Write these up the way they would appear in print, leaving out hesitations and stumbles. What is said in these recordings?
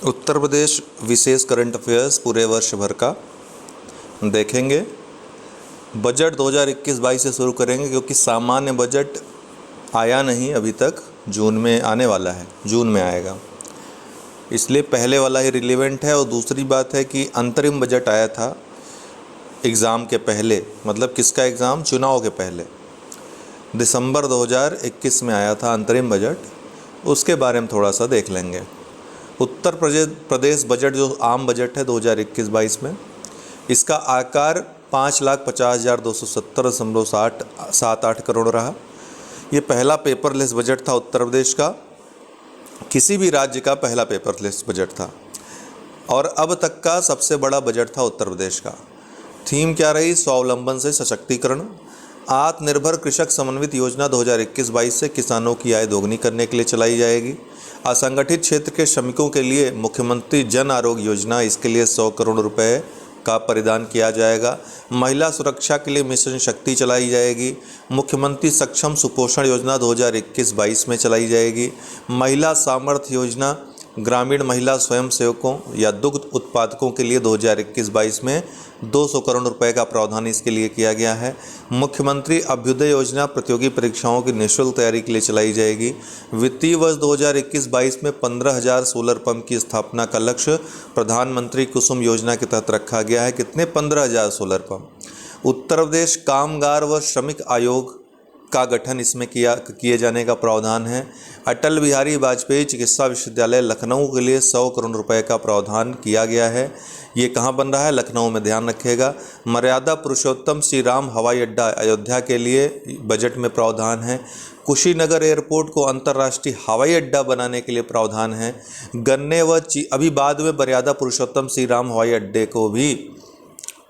उत्तर प्रदेश विशेष current affairs पूरे वर्ष भर का देखेंगे। बजट 2021-22 से शुरू करेंगे क्योंकि सामान्य बजट आया नहीं अभी तक, जून में आने वाला है, जून में आएगा, इसलिए पहले वाला ही रिलेवेंट है। और दूसरी बात है कि अंतरिम बजट आया था एग्ज़ाम के पहले, मतलब किसका एग्ज़ाम, चुनाव के पहले, दिसंबर 2021 में आया था अंतरिम बजट, उसके बारे में थोड़ा सा देख लेंगे। उत्तर प्रदेश बजट जो आम बजट है 2021-22 में, इसका आकार 5,50,270.78 करोड़ रहा। ये पहला पेपरलेस बजट था उत्तर प्रदेश का, किसी भी राज्य का पहला पेपरलेस बजट था और अब तक का सबसे बड़ा बजट था उत्तर प्रदेश का। थीम क्या रही, स्वावलंबन से सशक्तिकरण। आत्मनिर्भर कृषक समन्वित योजना 2021-22 से किसानों की आय दोगुनी करने के लिए चलाई जाएगी। असंगठित क्षेत्र के श्रमिकों के लिए मुख्यमंत्री जन आरोग्य योजना, इसके लिए 100 करोड़ रुपए का परिदान किया जाएगा। महिला सुरक्षा के लिए मिशन शक्ति चलाई जाएगी। मुख्यमंत्री सक्षम सुपोषण योजना 2021-22 में चलाई जाएगी। महिला सामर्थ्य योजना ग्रामीण महिला स्वयं सेवकों या दुग्ध उत्पादकों के लिए 2021-22 में 200 करोड़ रुपए का प्रावधान इसके लिए किया गया है। मुख्यमंत्री अभ्युदय योजना प्रतियोगी परीक्षाओं की निःशुल्क तैयारी के लिए चलाई जाएगी। वित्तीय वर्ष 2021-22 में 15,000 सोलर पंप की स्थापना का लक्ष्य प्रधानमंत्री कुसुम योजना के तहत रखा गया है। कितने? 15,000 सोलर पंप। उत्तर प्रदेश कामगार व श्रमिक आयोग का गठन इसमें किए जाने का प्रावधान है। अटल बिहारी वाजपेयी चिकित्सा विश्वविद्यालय लखनऊ के लिए 100 करोड़ रुपए का प्रावधान किया गया है। ये कहाँ बन रहा है? लखनऊ में, ध्यान रखिएगा। मर्यादा पुरुषोत्तम श्री राम हवाई अड्डा अयोध्या के लिए बजट में प्रावधान है। कुशीनगर एयरपोर्ट को अंतर्राष्ट्रीय हवाई अड्डा बनाने के लिए प्रावधान है। गन्ने व अभी बाद में मर्यादा पुरुषोत्तम श्री राम हवाई अड्डे को भी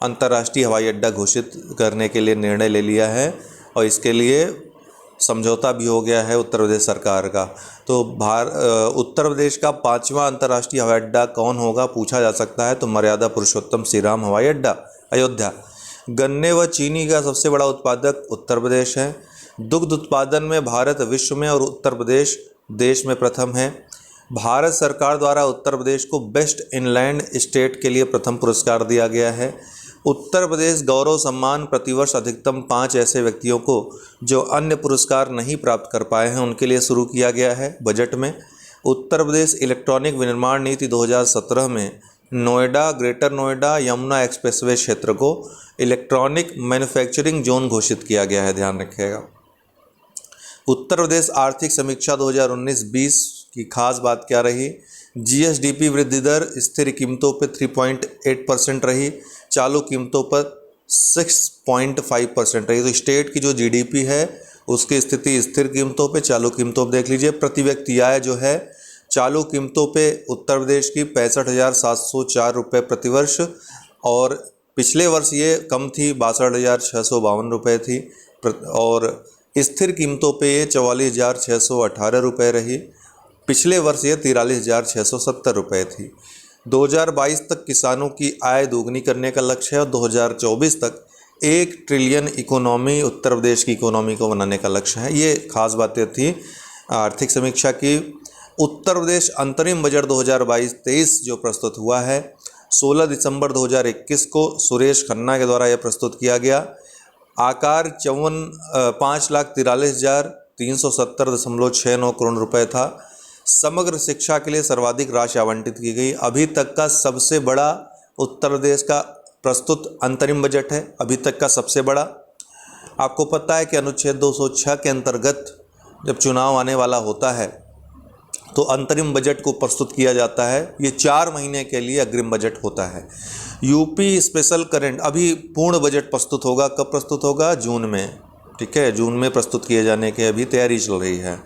अंतर्राष्ट्रीय हवाई अड्डा घोषित करने के लिए निर्णय ले लिया है और इसके लिए समझौता भी हो गया है उत्तर प्रदेश सरकार का। तो उत्तर प्रदेश का 5वां अंतर्राष्ट्रीय हवाई अड्डा कौन होगा, पूछा जा सकता है, तो मर्यादा पुरुषोत्तम श्री राम हवाई अड्डा अयोध्या। गन्ने व चीनी का सबसे बड़ा उत्पादक उत्तर प्रदेश है। दुग्ध उत्पादन में भारत विश्व में और उत्तर प्रदेश देश में प्रथम है। भारत सरकार द्वारा उत्तर प्रदेश को बेस्ट इनलैंड स्टेट के लिए प्रथम पुरस्कार दिया गया है। उत्तर प्रदेश गौरव सम्मान प्रतिवर्ष अधिकतम 5 ऐसे व्यक्तियों को जो अन्य पुरस्कार नहीं प्राप्त कर पाए हैं उनके लिए शुरू किया गया है बजट में। उत्तर प्रदेश इलेक्ट्रॉनिक विनिर्माण नीति 2017 में नोएडा, ग्रेटर नोएडा, यमुना एक्सप्रेसवे क्षेत्र को इलेक्ट्रॉनिक मैन्युफैक्चरिंग जोन घोषित किया गया है, ध्यान रखिएगा। उत्तर प्रदेश आर्थिक समीक्षा 2019-20 की खास बात क्या रही? जीएसडीपी वृद्धि दर स्थिर कीमतों पर 3.8% रही, चालू कीमतों पर 6.5% रही। तो स्टेट की जो जीडीपी है उसकी स्थिति स्थिर कीमतों पे, चालू कीमतों पे देख लीजिए। प्रति व्यक्ति आय जो है चालू कीमतों पे उत्तर प्रदेश की 65,704 रुपये प्रतिवर्ष, और पिछले वर्ष ये कम थी, 62,652 रुपये थी, और स्थिर कीमतों पे ये 44,618 रुपये रही। पिछले वर्ष ये 43,670 रुपये थी। 2022 तक किसानों की आय दोगुनी करने का लक्ष्य है और 2024 तक 1 ट्रिलियन इकोनॉमी उत्तर प्रदेश की इकोनॉमी को बनाने का लक्ष्य है। ये खास बातें थी आर्थिक समीक्षा की। उत्तर प्रदेश अंतरिम बजट 2022-23 जो प्रस्तुत हुआ है 16 दिसंबर 2021 को सुरेश खन्ना के द्वारा यह प्रस्तुत किया गया। आकार 5,43,370.69 करोड़ रुपये था। समग्र शिक्षा के लिए सर्वाधिक राशि आवंटित की गई। अभी तक का सबसे बड़ा उत्तर प्रदेश का प्रस्तुत अंतरिम बजट है, अभी तक का सबसे बड़ा। आपको पता है कि अनुच्छेद 206 के अंतर्गत जब चुनाव आने वाला होता है तो अंतरिम बजट को प्रस्तुत किया जाता है। ये 4 महीने के लिए अग्रिम बजट होता है। यूपी स्पेशल करंट, अभी पूर्ण बजट प्रस्तुत होगा, कब प्रस्तुत होगा? जून में, ठीक है, जून में प्रस्तुत किए जाने की अभी तैयारी चल रही है।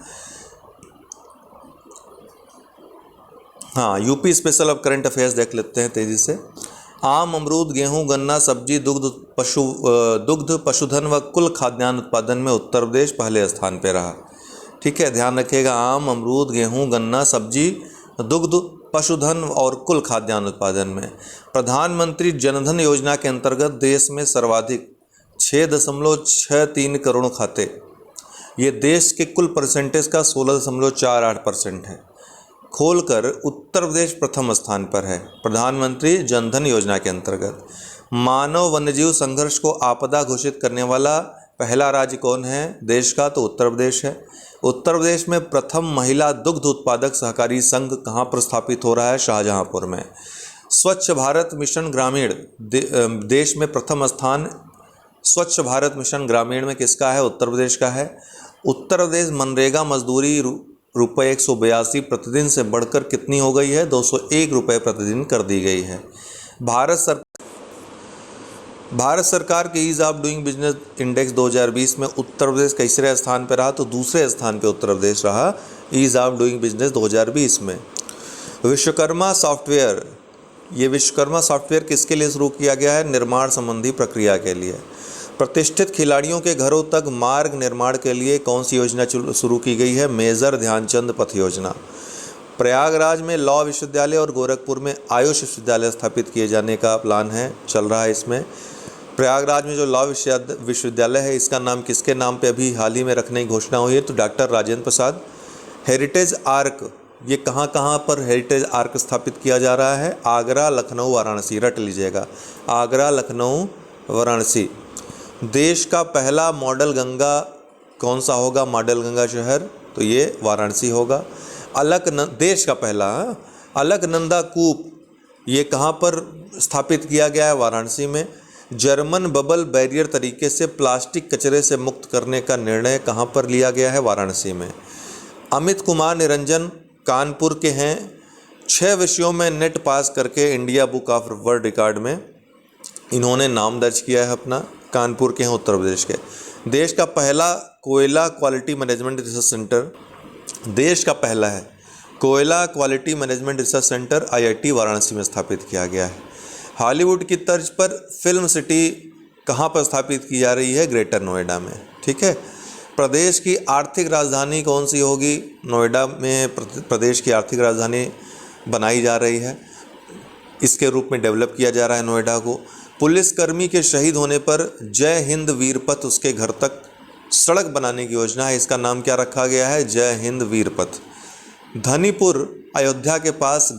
हाँ, यूपी स्पेशल अब करंट अफेयर्स देख लेते हैं तेज़ी से। आम, अमरूद, गेहूं, गन्ना, सब्जी, दुग्ध, पशुधन व कुल खाद्यान्न उत्पादन में उत्तर प्रदेश पहले स्थान पर रहा। ठीक है, ध्यान रखिएगा। आम, अमरूद, गेहूं, गन्ना, सब्जी, दुग्ध, पशुधन और कुल खाद्यान्न उत्पादन में। प्रधानमंत्री जनधन योजना के अंतर्गत देश में सर्वाधिक 6.63 करोड़ खाते, ये देश के कुल परसेंटेज का 16.48% है। खोलकर उत्तर प्रदेश प्रथम स्थान पर है। प्रधानमंत्री जनधन योजना के अंतर्गत मानव वन्यजीव संघर्ष को आपदा घोषित करने वाला पहला राज्य कौन है देश का? तो उत्तर प्रदेश है। उत्तर प्रदेश में प्रथम महिला दुग्ध उत्पादक सहकारी संघ कहाँ पर स्थापित हो रहा है? शाहजहांपुर में। स्वच्छ भारत मिशन ग्रामीण देश में प्रथम स्थान स्वच्छ भारत मिशन ग्रामीण में किसका है? उत्तर प्रदेश का है। उत्तर प्रदेश मनरेगा मजदूरी रुपये 182 प्रतिदिन से बढ़कर कितनी हो गई है? 201 रुपये प्रतिदिन कर दी गई है। भारत सरकार के ease of doing business index 2020 में उत्तर प्रदेश तीसरे स्थान पर रहा, तो दूसरे स्थान पर उत्तर प्रदेश रहा ईज ऑफ डूइंग बिजनेस 2020 में। विश्वकर्मा सॉफ्टवेयर, ये विश्वकर्मा सॉफ्टवेयर किसके लिए शुरू किया गया है? निर्माण संबंधी प्रक्रिया के लिए। प्रतिष्ठित खिलाड़ियों के घरों तक मार्ग निर्माण के लिए कौन सी योजना शुरू की गई है? मेजर ध्यानचंद पथ योजना। प्रयागराज में लॉ विश्वविद्यालय और गोरखपुर में आयुष विश्वविद्यालय स्थापित किए जाने का प्लान है, चल रहा है। इसमें प्रयागराज में जो लॉ विश्वविद्यालय है, इसका नाम किसके नाम पे अभी हाल ही में रखने की घोषणा हुई है? तो doctor Rajendra Prasad. Heritage arc, ये कहाँ कहाँ पर हेरिटेज आर्क स्थापित किया जा रहा है? आगरा, लखनऊ, वाराणसी, रट लीजिएगा, आगरा, लखनऊ, वाराणसी। देश का पहला मॉडल गंगा कौन सा होगा? मॉडल गंगा शहर, तो ये वाराणसी होगा। देश का पहला अलकनंदा कूप, ये कहाँ पर स्थापित किया गया है? वाराणसी में। जर्मन बबल बैरियर तरीके से प्लास्टिक कचरे से मुक्त करने का निर्णय कहाँ पर लिया गया है? वाराणसी में। अमित कुमार निरंजन कानपुर के हैं। 6 विषयों में नेट पास करके India book of world record में इन्होंने नाम दर्ज किया है अपना। कानपुर के हैं, उत्तर प्रदेश के। देश का पहला कोयला क्वालिटी मैनेजमेंट रिसर्च सेंटर, देश का पहला है कोयला quality management research centre, IIT Varanasi में स्थापित किया गया है। हॉलीवुड की तर्ज पर फिल्म सिटी कहाँ पर स्थापित की जा रही है? ग्रेटर नोएडा में। ठीक है। प्रदेश की आर्थिक राजधानी कौन सी होगी? नोएडा में प्रदेश की आर्थिक राजधानी बनाई जा रही है, इसके रूप में डेवलप किया जा रहा है नोएडा को। पुलिसकर्मी के शहीद होने पर जय हिंद वीर पथ उसके घर तक सड़क बनाने की योजना है, इसका नाम क्या रखा गया है? जय हिंद वीर पथ। धनीपुर अयोध्या के पास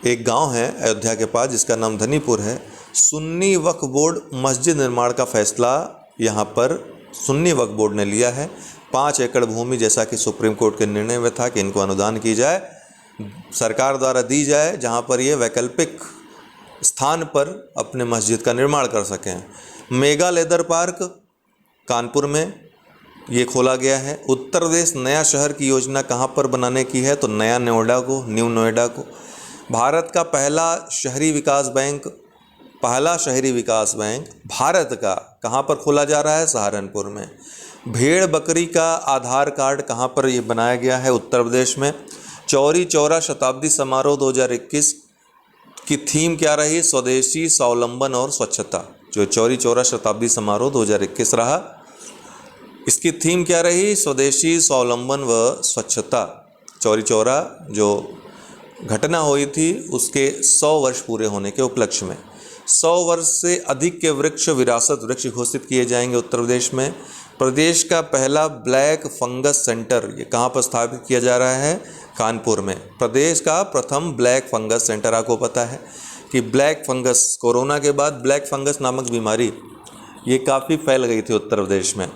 एक गांव है अयोध्या के पास जिसका नाम धनीपुर है। सुन्नी वक्फ बोर्ड मस्जिद निर्माण का फैसला यहाँ पर सुन्नी वक्फ बोर्ड ने लिया है। 5 एकड़ भूमि, जैसा कि सुप्रीम कोर्ट के निर्णय में था कि इनको अनुदान की जाए, सरकार द्वारा दी जाए, जहाँ पर ये वैकल्पिक स्थान पर अपने मस्जिद का निर्माण कर सकें। मेगा लेदर पार्क कानपुर में ये खोला गया है। उत्तर प्रदेश नया शहर की योजना कहाँ पर बनाने की है? तो नया नोएडा को, न्यू नोएडा को। भारत का पहला शहरी विकास बैंक भारत का कहाँ पर खोला जा रहा है? सहारनपुर में। भेड़ बकरी का आधार कार्ड कहाँ पर ये बनाया गया है? उत्तर प्रदेश में। चौरी चौरा शताब्दी समारोह 2021 की थीम क्या रही? स्वदेशी, स्वावलंबन और स्वच्छता। जो चौरी चौरा शताब्दी समारोह 2021 रहा, इसकी थीम क्या रही? स्वदेशी, स्वावलंबन व स्वच्छता। चौरी चौरा जो घटना हुई थी उसके 100 वर्ष पूरे होने के उपलक्ष्य में 100 वर्ष से अधिक के वृक्ष विरासत वृक्ष घोषित किए जाएंगे उत्तर प्रदेश में। प्रदेश का पहला ब्लैक फंगस सेंटर ये कहाँ पर स्थापित किया जा रहा है? कानपुर में। प्रदेश का प्रथम ब्लैक फंगस सेंटर, आपको पता है कि ब्लैक फंगस, कोरोना के बाद ब्लैक फंगस नामक बीमारी ये काफ़ी फैल गई थी उत्तर प्रदेश में,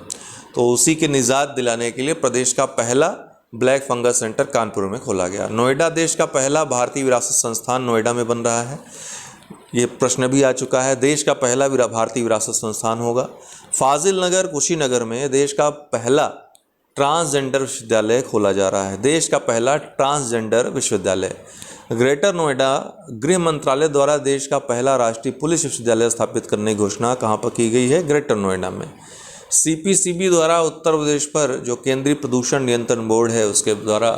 तो उसी के निजात दिलाने के लिए प्रदेश का पहला ब्लैक फंगस सेंटर कानपुर में खोला गया। नोएडा देश का पहला भारतीय विरासत संस्थान नोएडा में बन रहा है, ये प्रश्न भी आ चुका है। देश का पहला भारतीय विरासत संस्थान होगा। फाजिल नगर कुशीनगर में देश का पहला ट्रांसजेंडर विश्वविद्यालय खोला जा रहा है। देश का पहला ट्रांसजेंडर विश्वविद्यालय। ग्रेटर नोएडा गृह मंत्रालय द्वारा देश का पहला राष्ट्रीय पुलिस विश्वविद्यालय स्थापित करने की घोषणा कहाँ पर की गई है? ग्रेटर नोएडा में। CPCB द्वारा उत्तर प्रदेश पर जो केंद्रीय प्रदूषण नियंत्रण बोर्ड है उसके द्वारा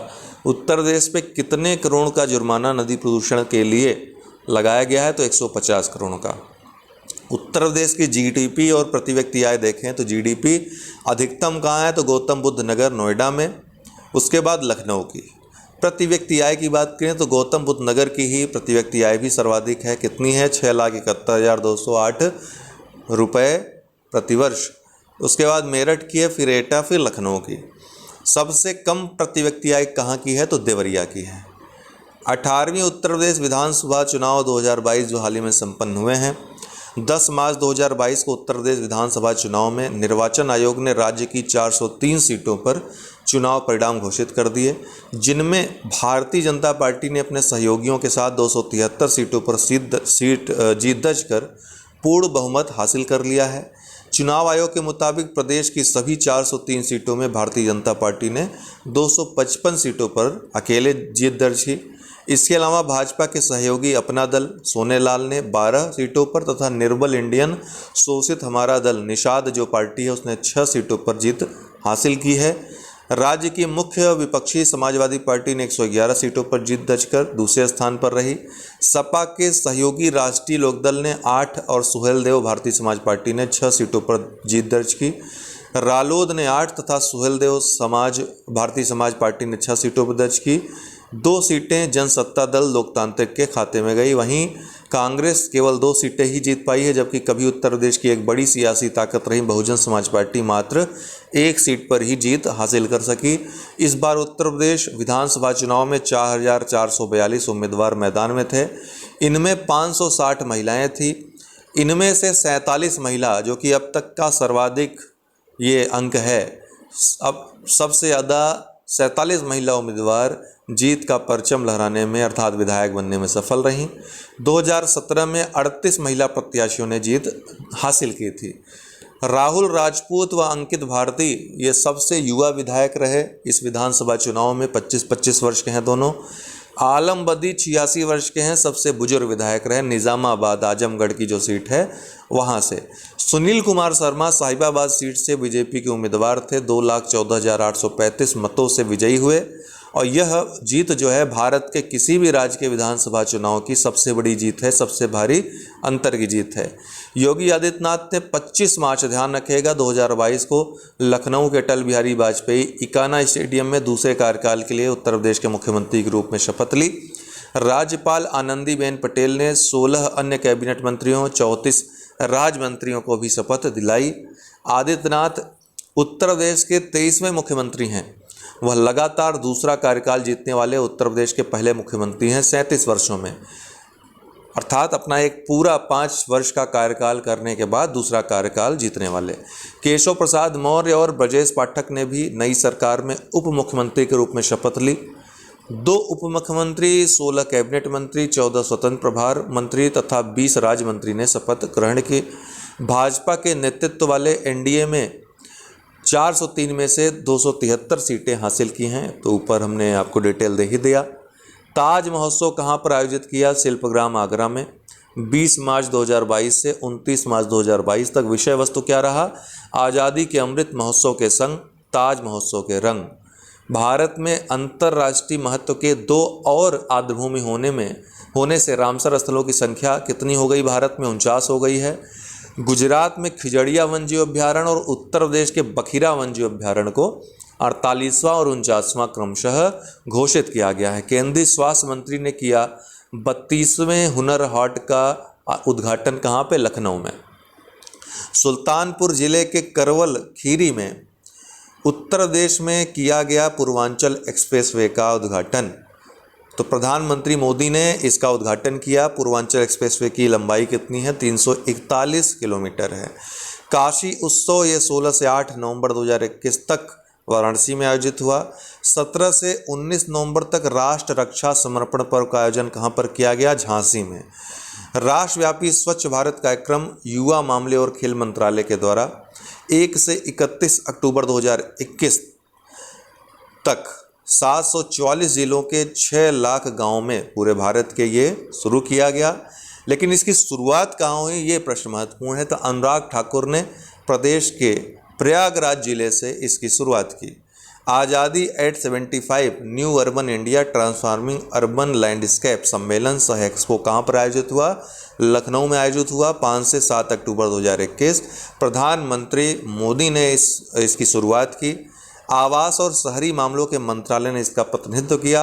उत्तर प्रदेश पे कितने करोड़ का जुर्माना नदी प्रदूषण के लिए लगाया गया है? तो 150 करोड़ का। उत्तर प्रदेश की GDP और प्रति व्यक्ति आय देखें तो GDP अधिकतम कहाँ है? तो गौतम बुद्ध नगर नोएडा में, उसके बाद लखनऊ की। प्रति व्यक्ति आय की बात करें तो गौतम बुद्ध नगर की ही प्रति व्यक्ति आय भी सर्वाधिक है। कितनी है? 6,71,208 रुपये प्रतिवर्ष। उसके बाद मेरठ की है, फिर एटा, फिर लखनऊ की। सबसे कम प्रति व्यक्ति आय कहाँ की है? तो देवरिया की है। 18वीं उत्तर प्रदेश विधानसभा चुनाव 2022 जो हाल ही में संपन्न हुए हैं। 10 मार्च 2022 को उत्तर प्रदेश विधानसभा चुनाव में निर्वाचन आयोग ने राज्य की 403 सीटों पर चुनाव परिणाम घोषित कर दिए, जिनमें भारतीय जनता पार्टी ने अपने सहयोगियों के साथ 273 सीटों पर जीत दर्ज कर पूर्ण बहुमत हासिल कर लिया है। चुनाव आयोग के मुताबिक प्रदेश की सभी 403 सीटों में भारतीय जनता पार्टी ने 255 सीटों पर अकेले जीत दर्ज की। इसके अलावा भाजपा के सहयोगी अपना दल सोनेलाल ने 12 सीटों पर तथा निर्बल इंडियन शोषित हमारा दल निषाद जो पार्टी है उसने 6 सीटों पर जीत हासिल की है। राज्य की मुख्य विपक्षी समाजवादी पार्टी ने 111 सीटों पर जीत दर्ज कर दूसरे स्थान पर रही। सपा के सहयोगी राष्ट्रीय लोकदल ने 8 और सुहेलदेव भारतीय समाज पार्टी ने 6 सीटों पर जीत दर्ज की। रालोद ने 8 तथा सुहेलदेव भारतीय समाज पार्टी ने 6 सीटों पर दर्ज की। 2 सीटें जनसत्ता दल लोकतांत्रिक के खाते में गई। वहीं कांग्रेस केवल 2 सीटें ही जीत पाई है, जबकि कभी उत्तर प्रदेश की एक बड़ी सियासी ताकत रही बहुजन समाज पार्टी मात्र 1 सीट पर ही जीत हासिल कर सकी। इस बार उत्तर प्रदेश विधानसभा चुनाव में 4442 उम्मीदवार मैदान में थे। इनमें 560 महिलाएं थीं। इनमें से 47 महिला, जो कि अब तक का सर्वाधिक ये अंक है, अब सबसे ज़्यादा 47 महिला उम्मीदवार जीत का परचम लहराने में अर्थात विधायक बनने में सफल रहीं। 2017 में 38 महिला प्रत्याशियों ने जीत हासिल की थी। राहुल राजपूत व अंकित भारती ये सबसे युवा विधायक रहे इस विधानसभा चुनाव में। 25-25 वर्ष के हैं दोनों। आलम बदी 86 वर्ष के हैं, सबसे बुजुर्ग विधायक रहे निज़ामाबाद आजमगढ़ की जो सीट है वहाँ से। सुनील कुमार शर्मा साहिबाबाद सीट से बीजेपी के उम्मीदवार थे, 2,14,835 मतों से विजयी हुए और यह जीत जो है भारत के किसी भी राज्य के विधानसभा चुनाव की सबसे बड़ी जीत है, सबसे भारी अंतर की जीत है। योगी आदित्यनाथ ने 25 मार्च, ध्यान रखिएगा, 2022 को लखनऊ के अटल बिहारी वाजपेयी इकाना स्टेडियम में दूसरे कार्यकाल के लिए उत्तर प्रदेश के मुख्यमंत्री के रूप में शपथ ली। राज्यपाल आनंदीबेन पटेल ने 16 अन्य कैबिनेट मंत्रियों, 34 राज्य मंत्रियों को भी शपथ दिलाई। आदित्यनाथ उत्तर प्रदेश के 23वें मुख्यमंत्री हैं। वह लगातार दूसरा कार्यकाल जीतने वाले उत्तर प्रदेश के पहले मुख्यमंत्री हैं 37 वर्षों में, अर्थात अपना एक पूरा 5 वर्ष का कार्यकाल करने के बाद दूसरा कार्यकाल जीतने वाले। केशव प्रसाद मौर्य और ब्रजेश पाठक ने भी नई सरकार में उप मुख्यमंत्री के रूप में शपथ ली। 2 उप मुख्यमंत्री, 16 कैबिनेट मंत्री, 14 स्वतंत्र प्रभार मंत्री तथा 20 राज्य मंत्री ने शपथ ग्रहण की। भाजपा के नेतृत्व वाले एनडीए में 403 में से 273 सीटें हासिल की हैं, तो ऊपर हमने आपको डिटेल दे ही दिया। ताज महोत्सव कहाँ पर आयोजित किया? शिल्पग्राम आगरा में 20 मार्च 2022 से 29 मार्च 2022 तक। विषय वस्तु क्या रहा? आज़ादी के अमृत महोत्सव के संग ताज महोत्सव के रंग। भारत में अंतर्राष्ट्रीय महत्व के 2 और आर्द्रभूमि होने से रामसर स्थलों की संख्या कितनी हो गई? भारत में 49 हो गई है। गुजरात में खिजड़िया वन्यजीव अभ्यारण्य और उत्तर प्रदेश के बखीरा वन्यजीव अभ्यारण्य को 48वां और 49वां क्रमशः घोषित किया गया है। केंद्रीय स्वास्थ्य मंत्री ने किया 32वें हुनर हाट का उद्घाटन कहाँ पे? लखनऊ में। सुल्तानपुर जिले के करवल खीरी में उत्तर प्रदेश में किया गया पूर्वांचल एक्सप्रेसवे का उद्घाटन। तो प्रधानमंत्री मोदी ने इसका उद्घाटन किया। पूर्वांचल एक्सप्रेसवे की लंबाई कितनी है? 341 किलोमीटर है। काशी उत्सव ये 16 से 8 नवंबर 2021 तक वाराणसी में आयोजित हुआ। 17 से 19 नवंबर तक राष्ट्र रक्षा समर्पण पर्व का आयोजन कहाँ पर किया गया? झांसी में। राष्ट्रव्यापी स्वच्छ भारत कार्यक्रम युवा मामले और खेल मंत्रालय के द्वारा 1 से 31 अक्टूबर 2021 तक 744 जिलों के 6 लाख गाँव में पूरे भारत के ये शुरू किया गया। लेकिन इसकी शुरुआत कहाँ हुई, ये प्रश्न महत्वपूर्ण है। तो अनुराग ठाकुर ने प्रदेश के प्रयागराज जिले से इसकी शुरुआत की। Azadi at 75 new urban India transforming urban landscape सम्मेलन सह एक्सपो कहाँ पर आयोजित हुआ? लखनऊ में आयोजित हुआ। 5 से 7 अक्टूबर 2021 प्रधानमंत्री मोदी ने इसकी शुरुआत की। आवास और शहरी मामलों के मंत्रालय ने इसका प्रतिनिधित्व किया।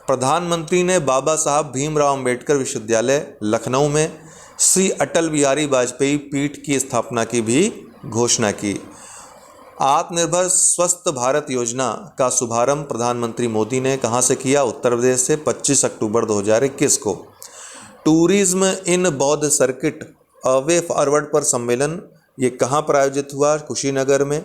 प्रधानमंत्री ने बाबा साहब भीमराव अंबेडकर विश्वविद्यालय लखनऊ में श्री अटल बिहारी वाजपेयी पीठ की स्थापना की भी घोषणा की। आत्मनिर्भर स्वस्थ भारत योजना का शुभारंभ प्रधानमंत्री मोदी ने कहाँ से किया? उत्तर प्रदेश से 25 अक्टूबर 2021 को। टूरिज्म इन बौद्ध सर्किट अवे फॉरवर्ड पर सम्मेलन ये कहाँ पर आयोजित हुआ? कुशीनगर में।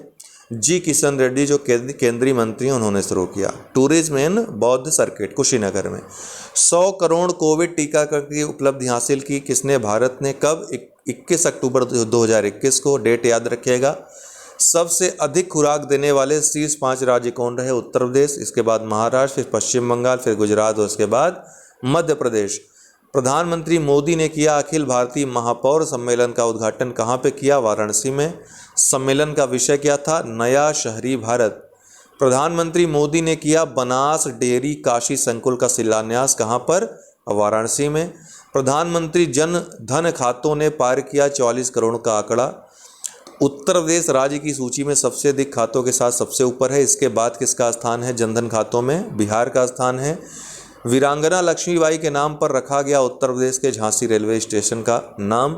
जी किशन रेड्डी जो केंद्रीय मंत्री हैं उन्होंने शुरू किया। टूरिज्म इन बौद्ध सर्किट कुशीनगर में। 100 करोड़ कोविड टीकाकरण की उपलब्धि हासिल की किसने? भारत ने। कब? 21 अक्टूबर 2021 को। डेट याद रखिएगा। सबसे अधिक खुराक देने वाले शीर्ष 5 राज्य कौन रहे? उत्तर प्रदेश, इसके बाद महाराष्ट्र, फिर पश्चिम बंगाल, फिर गुजरात और उसके बाद मध्य प्रदेश। प्रधानमंत्री मोदी ने किया अखिल भारतीय महापौर सम्मेलन का उद्घाटन कहाँ पे किया? वाराणसी में। सम्मेलन का विषय क्या था? नया शहरी भारत। प्रधानमंत्री मोदी ने किया बनास डेयरी काशी संकुल का शिलान्यास कहाँ पर? वाराणसी में। प्रधानमंत्री जन धन खातों ने पार किया 44 करोड़ का आंकड़ा। उत्तर प्रदेश राज्य की सूची में सबसे अधिक खातों के साथ सबसे ऊपर है। इसके बाद किसका स्थान है जनधन खातों में? बिहार का स्थान है। वीरांगना लक्ष्मीबाई के नाम पर रखा गया उत्तर प्रदेश के झांसी रेलवे स्टेशन का नाम।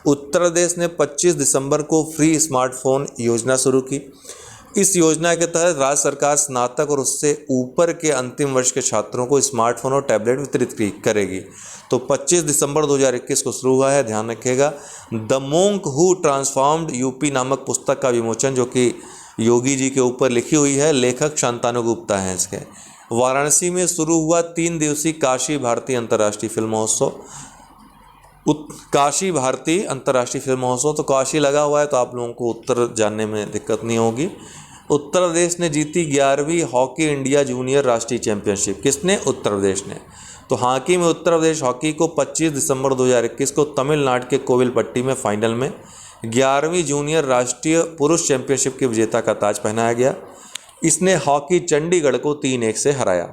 उत्तर प्रदेश ने 25 दिसंबर को फ्री स्मार्टफोन योजना शुरू की। इस योजना के तहत राज्य सरकार स्नातक और उससे ऊपर के अंतिम वर्ष के छात्रों को स्मार्टफोन और टैबलेट वितरित करेगी। तो 25 दिसंबर 2021 को शुरू हुआ है, ध्यान रखिएगा। The monk who transformed UP नामक पुस्तक का विमोचन जो कि योगी जी के ऊपर लिखी हुई है, लेखक शांतनु गुप्ता हैं इसके। वाराणसी में शुरू हुआ 3 दिवसीय काशी भारती अंतर्राष्ट्रीय फिल्म महोत्सव। काशी भारती अंतर्राष्ट्रीय फिल्म महोत्सव, तो काशी लगा हुआ है तो आप लोगों को उत्तर जानने में दिक्कत नहीं होगी। उत्तर प्रदेश ने जीती 11वीं हॉकी इंडिया जूनियर राष्ट्रीय चैंपियनशिप। किसने? उत्तर प्रदेश ने। तो हॉकी में उत्तर प्रदेश हॉकी को 25 दिसंबर 2021 को तमिलनाडु के कोविलपट्टी में फाइनल में 11वीं जूनियर राष्ट्रीय पुरुष चैंपियनशिप के विजेता का ताज पहनाया गया। इसने हॉकी चंडीगढ़ को 3-1 से हराया।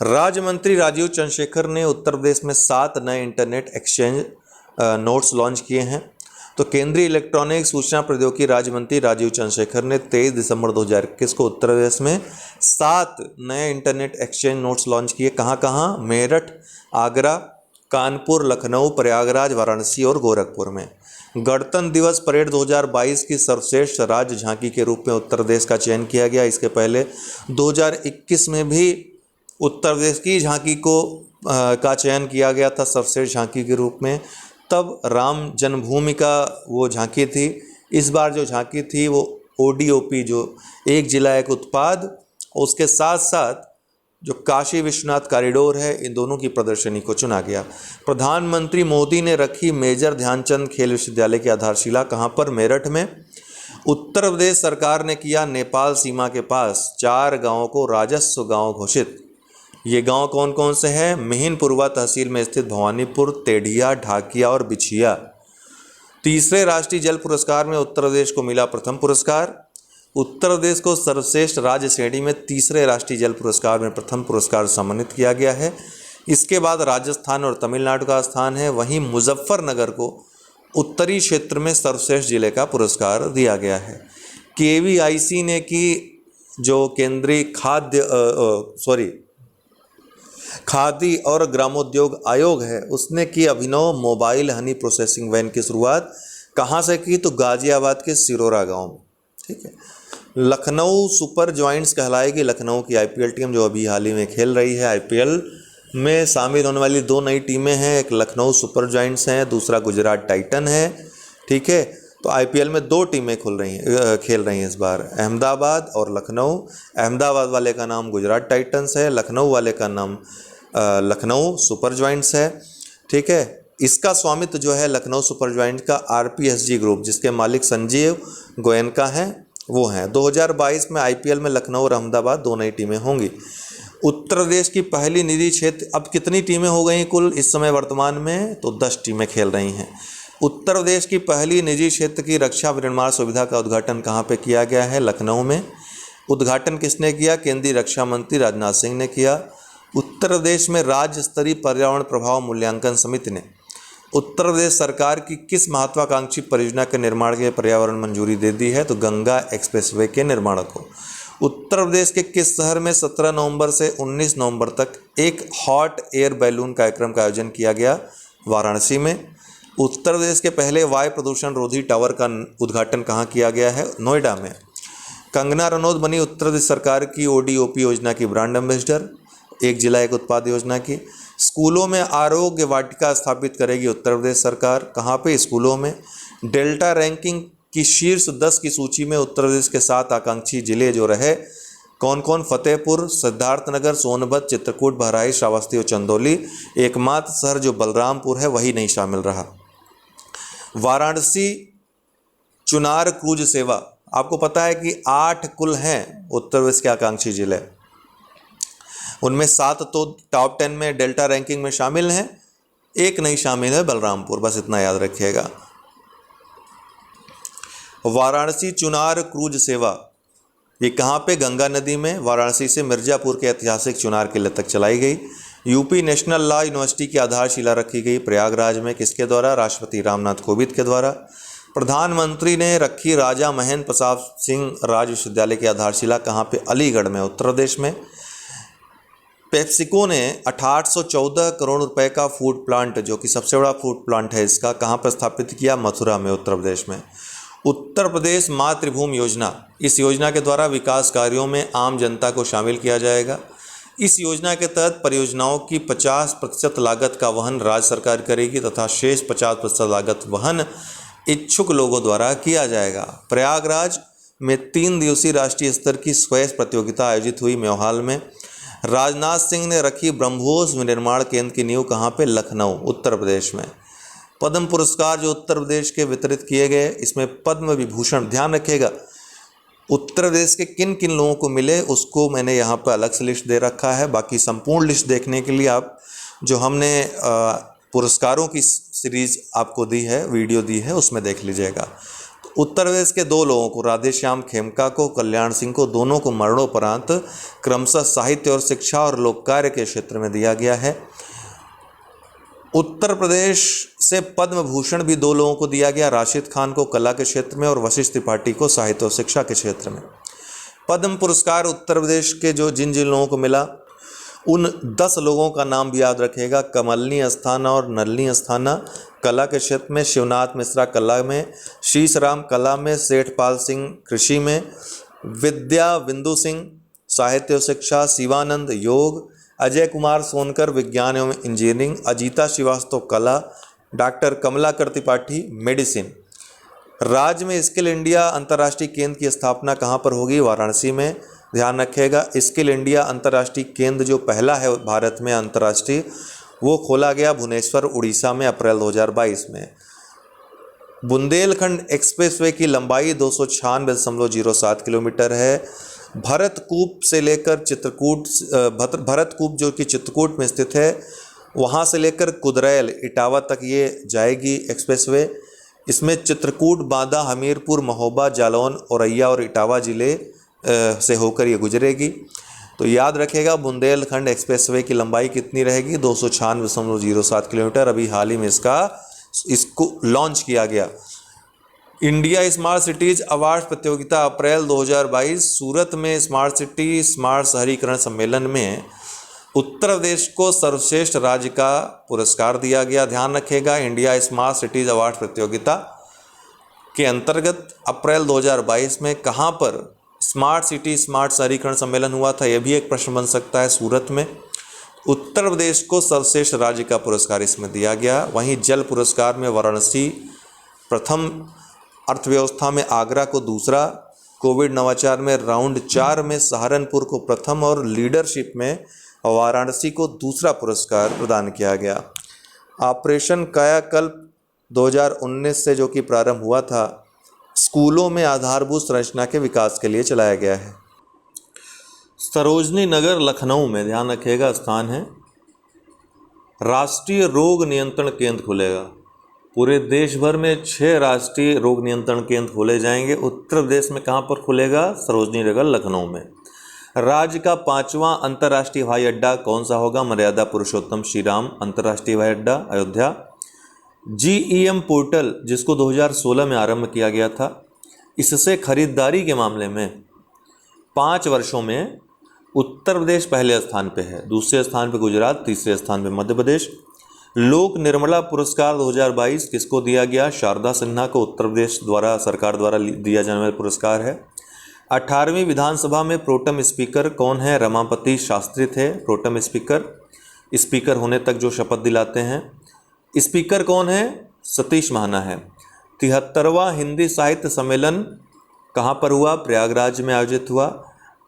राज्य मंत्री राजीव चंद्रशेखर ने उत्तर प्रदेश में 7 नए इंटरनेट एक्सचेंज नोड्स लॉन्च किए हैं। तो केंद्रीय इलेक्ट्रॉनिक सूचना प्रौद्योगिकी राज्य मंत्री राजीव चंद्रशेखर ने 23 दिसंबर 2021 को उत्तर प्रदेश में 7 नए इंटरनेट एक्सचेंज नोड्स लॉन्च किए। कहाँ कहाँ? मेरठ, आगरा, कानपुर, लखनऊ, प्रयागराज, वाराणसी और गोरखपुर में। गणतंत्र दिवस परेड 2022 की सर्वश्रेष्ठ राज्य झांकी के रूप में उत्तर प्रदेश का चयन किया गया। इसके पहले 2021 में भी उत्तर प्रदेश की झांकी को का चयन किया गया था सर्वश्रेष्ठ झांकी के रूप में। तब राम जन्मभूमि का वो झांकी थी। इस बार जो झांकी थी वो ODOP जो एक जिला एक उत्पाद, उसके साथ साथ जो काशी विश्वनाथ कॉरिडोर है, इन दोनों की प्रदर्शनी को चुना गया। प्रधानमंत्री मोदी ने रखी मेजर ध्यानचंद खेल विश्वविद्यालय की आधारशिला कहाँ पर? मेरठ में। उत्तर प्रदेश सरकार ने किया नेपाल सीमा के पास 4 गाँवों को राजस्व गाँव घोषित। ये गांव कौन कौन से हैं? मिहिनपुरवा तहसील में स्थित भवानीपुर, तेढ़िया, ढाकिया और बिछिया। तीसरे राष्ट्रीय जल पुरस्कार में उत्तर प्रदेश को मिला प्रथम पुरस्कार। उत्तर प्रदेश को सर्वश्रेष्ठ राज्य श्रेणी में तीसरे राष्ट्रीय जल पुरस्कार में प्रथम पुरस्कार सम्मानित किया गया है। इसके बाद राजस्थान और तमिलनाडु का स्थान है। वहीं मुजफ्फरनगर को उत्तरी क्षेत्र में सर्वश्रेष्ठ जिले का पुरस्कार दिया गया है। KVIC ने की जो केंद्रीय खादी और ग्रामोद्योग आयोग है, उसने की अभिनव मोबाइल हनी प्रोसेसिंग वैन की शुरुआत कहाँ से की? तो गाजियाबाद के सिरोरा गांव में। ठीक है। लखनऊ सुपर जॉइंट्स कहलाएगी लखनऊ की IPL टीम जो अभी हाल ही में खेल रही है। IPL में शामिल होने वाली 2 नई टीमें हैं, एक लखनऊ सुपर जॉइंट्स हैं, दूसरा गुजरात टाइटन है। ठीक है। तो IPL में 2 टीमें खेल रही हैं इस बार, अहमदाबाद और लखनऊ। अहमदाबाद वाले का नाम गुजरात टाइटंस है, लखनऊ वाले का नाम लखनऊ सुपर जॉइंट्स है। ठीक है। इसका स्वामित्व जो है लखनऊ सुपर जॉइंट का RPSG ग्रुप, जिसके मालिक संजीव गोयनका हैं, वो हैं। 2022 में IPL में लखनऊ और अहमदाबाद 2 नई टीमें होंगी। उत्तर प्रदेश की पहली निजी क्षेत्र, अब कितनी टीमें हो गई कुल इस समय वर्तमान में? तो 10 टीमें खेल रही हैं। उत्तर प्रदेश की पहली निजी क्षेत्र की रक्षा विनिर्माण सुविधा का उद्घाटन कहाँ पे किया गया है? लखनऊ में। उद्घाटन किसने किया? केंद्रीय रक्षा मंत्री राजनाथ सिंह ने किया। उत्तर प्रदेश में राज्य स्तरीय पर्यावरण प्रभाव मूल्यांकन समिति ने उत्तर प्रदेश सरकार की किस महत्वाकांक्षी परियोजना के निर्माण के पर्यावरण मंजूरी दे दी है? तो गंगा एक्सप्रेसवे के निर्माण को। उत्तर प्रदेश के किस शहर में 17 नवंबर से 19 नवंबर तक एक हॉट एयर बैलून कार्यक्रम का आयोजन किया गया? वाराणसी में। उत्तर प्रदेश के पहले वायु प्रदूषण रोधी टावर का उद्घाटन कहाँ किया गया है? नोएडा में। कंगना रनौत बनी उत्तर प्रदेश सरकार की ODOP योजना की ब्रांड एम्बेसडर, एक जिला एक उत्पाद योजना की। स्कूलों में आरोग्य वाटिका स्थापित करेगी उत्तर प्रदेश सरकार। कहाँ पे? स्कूलों में। डेल्टा रैंकिंग की शीर्ष 10 की सूची में उत्तर प्रदेश के 7 आकांक्षी जिले जो रहे, कौन कौन? फतेहपुर, सिद्धार्थनगर, सोनभद्र, चित्रकूट, बहराइच, श्रावस्ती और चंदौली। एकमात्र शहर जो बलरामपुर है वही नहीं शामिल रहा। वाराणसी चुनार क्रूज सेवा, आपको पता है कि 8 कुल हैं उत्तर प्रदेश के आकांक्षी जिले, उनमें 7 तो टॉप 10 में डेल्टा रैंकिंग में शामिल हैं, एक नहीं शामिल है बलरामपुर, बस इतना याद रखिएगा। वाराणसी चुनार क्रूज सेवा ये कहाँ पे? गंगा नदी में। वाराणसी से मिर्जापुर के ऐतिहासिक चुनार किले तक चलाई गई। यूपी नेशनल लॉ यूनिवर्सिटी की आधारशिला रखी गई प्रयागराज में, किसके द्वारा? राष्ट्रपति रामनाथ कोविंद के द्वारा। प्रधानमंत्री ने रखी राजा महेंद्र प्रताप सिंह राज्य विश्वविद्यालय की आधारशिला, कहाँ पे? अलीगढ़ में, उत्तर प्रदेश में। पेप्सिको ने 814 करोड़ रुपए का फूड प्लांट, जो कि सबसे बड़ा फूड प्लांट है इसका, कहाँ पर स्थापित किया? मथुरा में, उत्तर प्रदेश में। उत्तर प्रदेश मातृभूमि योजना, इस योजना के द्वारा विकास कार्यों में आम जनता को शामिल किया जाएगा। इस योजना के तहत परियोजनाओं की 50% लागत का वहन राज्य सरकार करेगी तथा शेष 50% लागत वहन इच्छुक लोगों द्वारा किया जाएगा। प्रयागराज में 3 दिवसीय राष्ट्रीय स्तर की स्क्वैश प्रतियोगिता आयोजित हुई म्योहाल में। राजनाथ सिंह ने रखी ब्रह्मोस विनिर्माण केंद्र की नींव, कहाँ पे? लखनऊ, उत्तर प्रदेश में। पद्म पुरस्कार जो उत्तर प्रदेश के वितरित किए गए, इसमें पद्म विभूषण, ध्यान रखिएगा उत्तर प्रदेश के किन किन लोगों को मिले उसको मैंने यहाँ पर अलग से लिस्ट दे रखा है। बाकी संपूर्ण लिस्ट देखने के लिए आप जो हमने पुरस्कारों की सीरीज आपको दी है, वीडियो दी है, उसमें देख लीजिएगा। उत्तर प्रदेश के 2 लोगों को, राधेश्याम खेमका को, कल्याण सिंह को, दोनों को मरणोपरांत क्रमशः साहित्य और शिक्षा और लोक कार्य के क्षेत्र में दिया गया है। उत्तर प्रदेश से पद्म भूषण भी 2 लोगों को दिया गया, राशिद खान को कला के क्षेत्र में और वशिष्ठ त्रिपाठी को साहित्य और शिक्षा के क्षेत्र में। पद्म पुरस्कार उत्तर प्रदेश के जो जिन जिन लोगों को मिला, उन 10 लोगों का नाम भी याद रखेगा। कमलनी अस्थाना और नलिनी अस्थाना कला के क्षेत्र में, शिवनाथ मिश्रा कला में, शीशराम कला में, सेठपाल सिंह कृषि में, विद्या बिंदु सिंह साहित्य और शिक्षा, शिवानंद योग, अजय कुमार सोनकर विज्ञान एवं इंजीनियरिंग, अजीता श्रीवास्तव कला, डॉक्टर कमलाकर त्रिपाठी मेडिसिन। राज्य में स्किल इंडिया अंतर्राष्ट्रीय केंद्र की स्थापना कहाँ पर होगी? वाराणसी में। ध्यान रखिएगा, स्किल इंडिया अंतर्राष्ट्रीय केंद्र जो पहला है भारत में अंतर्राष्ट्रीय, वो खोला गया भुवनेश्वर उड़ीसा में अप्रैल 2022 में। बुंदेलखंड एक्सप्रेसवे की लंबाई 296.07 किलोमीटर है। भरतकूप से लेकर चित्रकूट, भरतकूप जो कि चित्रकूट में स्थित है, वहाँ से लेकर कुदरैल इटावा तक ये जाएगी एक्सप्रेसवे। इसमें चित्रकूट, बांदा, हमीरपुर, महोबा, जालौन, औरैया और इटावा जिले से होकर ये गुजरेगी। तो याद रखेगा बुंदेलखंड एक्सप्रेसवे की लंबाई कितनी रहेगी? 296.07 किलोमीटर। अभी हाल ही में इसको लॉन्च किया गया। इंडिया स्मार्ट सिटीज अवार्ड प्रतियोगिता अप्रैल 2022 सूरत में स्मार्ट सिटी स्मार्ट शहरीकरण सम्मेलन में उत्तर प्रदेश को सर्वश्रेष्ठ राज्य का पुरस्कार दिया गया। ध्यान रखेगा, इंडिया स्मार्ट सिटीज अवार्ड प्रतियोगिता के अंतर्गत अप्रैल 2022 में कहाँ पर स्मार्ट सिटी स्मार्ट शहरीकरण सम्मेलन हुआ था, यह भी एक प्रश्न बन सकता है। सूरत में। उत्तर प्रदेश को सर्वश्रेष्ठ राज्य का पुरस्कार इसमें दिया गया। वहीं जल पुरस्कार में वाराणसी प्रथम, अर्थव्यवस्था में आगरा को दूसरा, कोविड नवाचार में राउंड 4 में सहारनपुर को प्रथम और लीडरशिप में वाराणसी को दूसरा पुरस्कार प्रदान किया गया। ऑपरेशन कायाकल्प 2019 से जो कि प्रारंभ हुआ था, स्कूलों में आधारभूत संरचना के विकास के लिए चलाया गया है। सरोजनी नगर लखनऊ में, ध्यान रखिएगा स्थान है, राष्ट्रीय रोग नियंत्रण केंद्र खुलेगा। पूरे देश भर में 6 राष्ट्रीय रोग नियंत्रण केंद्र खोले जाएंगे। उत्तर प्रदेश में कहाँ पर खुलेगा? सरोजनी नगर लखनऊ में। राज्य का 5वां अंतर्राष्ट्रीय हवाई अड्डा कौन सा होगा? मर्यादा पुरुषोत्तम श्री राम अंतर्राष्ट्रीय हवाई अड्डा, अयोध्या। GEM पोर्टल जिसको 2016 में आरंभ किया गया था, इससे खरीदारी के मामले में 5 वर्षों में उत्तर प्रदेश पहले स्थान पे है, दूसरे स्थान पे गुजरात, तीसरे स्थान पे मध्य प्रदेश। लोक निर्मला पुरस्कार 2022 किसको दिया गया? शारदा सिन्हा को, उत्तर प्रदेश द्वारा सरकार द्वारा दिया जाने वाला पुरस्कार है। 18वीं विधानसभा में प्रोटम स्पीकर कौन है? रमापति शास्त्री थे प्रोटम स्पीकर। स्पीकर होने तक जो शपथ दिलाते हैं। स्पीकर कौन है? सतीश महाना है। 73वां हिंदी साहित्य सम्मेलन कहाँ पर हुआ? प्रयागराज में आयोजित हुआ।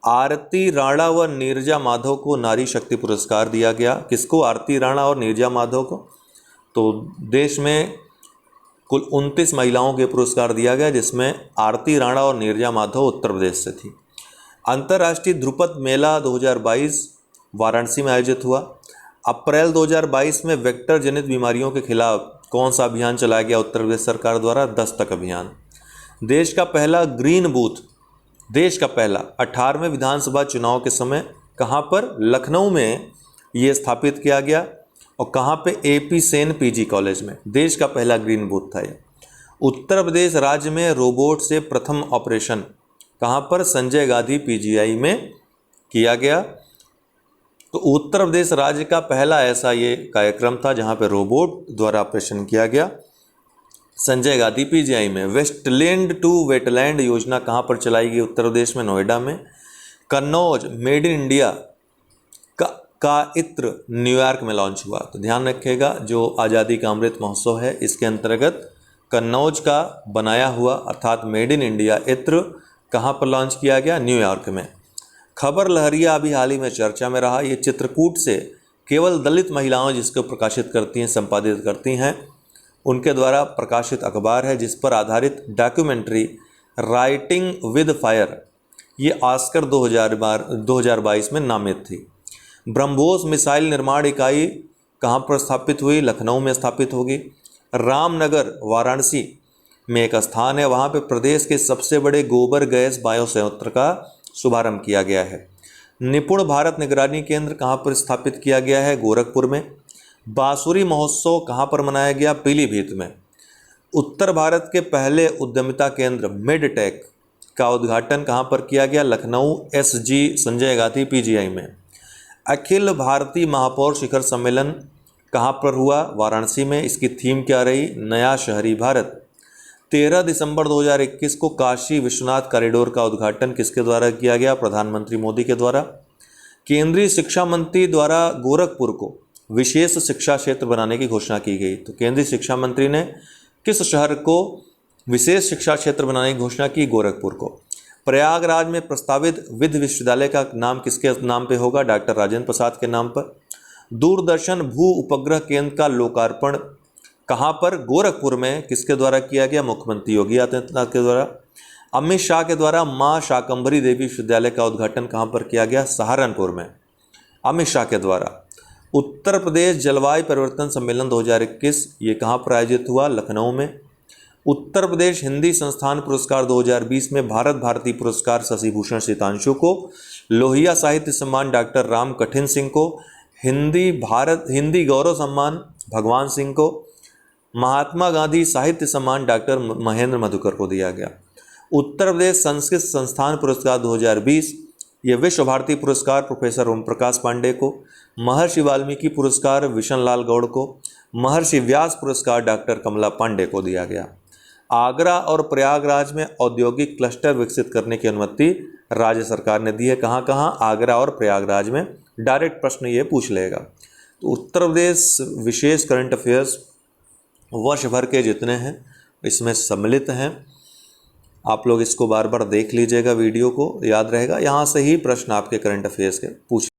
आरती राणा व नीरजा माधव को नारी शक्ति पुरस्कार दिया गया। किसको? आरती राणा और नीरजा माधव को। तो देश में कुल 29 महिलाओं के पुरस्कार दिया गया, जिसमें आरती राणा और नीरजा माधव उत्तर प्रदेश से थी। अंतर्राष्ट्रीय ध्रुपद मेला 2022 वाराणसी में आयोजित हुआ। अप्रैल 2022 में वेक्टर जनित बीमारियों के खिलाफ कौन सा अभियान चलाया गया उत्तर प्रदेश सरकार द्वारा? दस्तक अभियान। देश का पहला ग्रीन बूथ, देश का पहला 18वें विधानसभा चुनाव के समय कहाँ पर? लखनऊ में ये स्थापित किया गया। और कहाँ पे? AP सेन PG कॉलेज में देश का पहला ग्रीन बूथ था ये। उत्तर प्रदेश राज्य में रोबोट से प्रथम ऑपरेशन कहाँ पर? संजय गांधी PGI में किया गया। तो उत्तर प्रदेश राज्य का पहला ऐसा ये कार्यक्रम था जहाँ पे रोबोट द्वारा ऑपरेशन किया गया, संजय गांधी PGI में। वेस्टलैंड टू वेटलैंड योजना कहाँ पर चलाई गई? उत्तर प्रदेश में, नोएडा में। कन्नौज मेड इन इंडिया का इत्र न्यूयॉर्क में लॉन्च हुआ। तो ध्यान रखिएगा, जो आज़ादी का अमृत महोत्सव है इसके अंतर्गत कन्नौज का बनाया हुआ अर्थात मेड इन इंडिया इत्र कहाँ पर लॉन्च किया गया? न्यूयॉर्क में। खबर लहरिया अभी हाल ही में चर्चा में रहा। ये चित्रकूट से केवल दलित महिलाएं जिसको प्रकाशित करती हैं, संपादित करती हैं, उनके द्वारा प्रकाशित अखबार है, जिस पर आधारित डॉक्यूमेंट्री राइटिंग विद फायर ये ऑस्कर 2022 में नामित थी। ब्रह्मोस मिसाइल निर्माण इकाई कहाँ पर स्थापित हुई? लखनऊ में स्थापित होगी। रामनगर वाराणसी में एक स्थान है, वहाँ पे प्रदेश के सबसे बड़े गोबर गैस बायोसंयंत्र का शुभारंभ किया गया है। निपुण भारत निगरानी केंद्र कहाँ पर स्थापित किया गया है? गोरखपुर में। बांसुरी महोत्सव कहाँ पर मनाया गया? पीलीभीत में। उत्तर भारत के पहले उद्यमिता केंद्र मिडटेक का उद्घाटन कहाँ पर किया गया? लखनऊ SG संजय गांधी PGI में। अखिल भारतीय महापौर शिखर सम्मेलन कहाँ पर हुआ? वाराणसी में। इसकी थीम क्या रही? नया शहरी भारत। 13 दिसंबर 2021 को काशी विश्वनाथ कॉरिडोर का उद्घाटन किसके द्वारा किया गया? प्रधानमंत्री मोदी के द्वारा। केंद्रीय शिक्षा मंत्री द्वारा गोरखपुर को विशेष शिक्षा क्षेत्र बनाने की घोषणा की गई। तो केंद्रीय शिक्षा मंत्री ने किस शहर को विशेष शिक्षा क्षेत्र बनाने की घोषणा की? गोरखपुर को। प्रयागराज में प्रस्तावित विधि विश्वविद्यालय का नाम किसके नाम पे होगा? डॉक्टर राजेंद्र प्रसाद के नाम पर। दूरदर्शन भू उपग्रह केंद्र का लोकार्पण कहाँ पर? गोरखपुर में। किसके द्वारा किया गया? मुख्यमंत्री योगी आदित्यनाथ के द्वारा। अमित शाह के द्वारा माँ शाकंभरी देवी विश्वविद्यालय का उद्घाटन कहाँ पर किया गया? सहारनपुर में, अमित शाह के द्वारा। उत्तर प्रदेश जलवायु परिवर्तन सम्मेलन 2021 ये कहाँ पर आयोजित हुआ? लखनऊ में। उत्तर प्रदेश हिंदी संस्थान पुरस्कार 2020 में भारत भारती पुरस्कार शशि भूषण सितांशु को, लोहिया साहित्य सम्मान डॉक्टर राम कठिन सिंह को, हिंदी गौरव सम्मान भगवान सिंह को, महात्मा गांधी साहित्य सम्मान डॉक्टर महेंद्र मधुकर को दिया गया। उत्तर प्रदेश संस्कृत संस्थान पुरस्कार 2020 ये विश्व भारती पुरस्कार प्रोफेसर ओम प्रकाश पांडे को, महर्षि वाल्मीकि पुरस्कार विशन लाल गौड़ को, महर्षि व्यास पुरस्कार डॉक्टर कमला पांडे को दिया गया। आगरा और प्रयागराज में औद्योगिक क्लस्टर विकसित करने की अनुमति राज्य सरकार ने दी है। कहाँ कहाँ? आगरा और प्रयागराज में। डायरेक्ट प्रश्न ये पूछ लेगा। तो उत्तर प्रदेश विशेष करंट अफेयर्स वर्ष भर के जितने हैं इसमें सम्मिलित हैं। आप लोग इसको बार बार देख लीजिएगा, वीडियो को याद रहेगा। यहाँ से ही प्रश्न आपके करंट अफेयर्स के पूछ